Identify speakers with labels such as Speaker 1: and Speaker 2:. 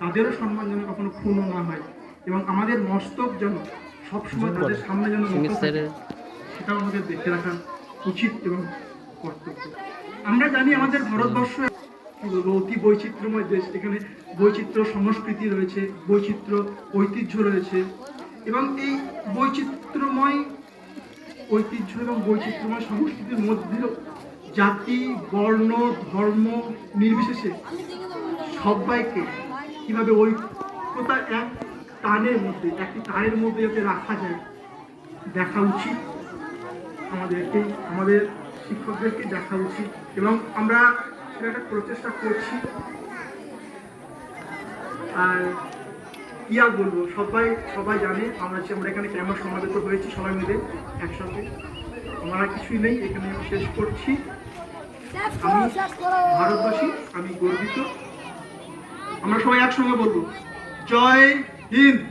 Speaker 1: তাদেরও সম্মান যেন কখনো ক্ষুণ্ণ না হয়, এবং আমাদের মস্তক যেন সবসময় তাদের সামনে যেন নত থাকে, সেটাও আমাদের দেখে রাখা উচিত এবং কর্তব্য। আমরা জানি আমাদের ভারতবর্ষ অতি বৈচিত্র্যময় দেশ। এখানে বৈচিত্র্য সংস্কৃতি রয়েছে, বৈচিত্র্য ঐতিহ্য রয়েছে, এবং এই বৈচিত্র্যময় ঐতিহ্য এবং বৈচিত্র্যময় সংস্কৃতির মধ্যেও জাতি, বর্ণ, ধর্ম নির্বিশেষে সবাইকে কিভাবে ঐক্যতা এক টানের মধ্যে, একটি টানের মধ্যে যাতে রাখা যায়, দেখা উচিত আমাদেরকে, আমাদের শিক্ষকদেরকে দেখা উচিত, এবং আমরা সেটা একটা প্রচেষ্টা করছি। আর কি আর বলবো, সবাই জানে আমরা এখানে কেমন সমাবেত হয়েছি, সবাই মিলে একসাথে। আমার কিছুই নেই, এখানে আমি শেষ করছি। আমি ভারতবাসী, আমি গর্বিত। আমরা সবাই একসঙ্গে বলবো, জয় হিন্দ।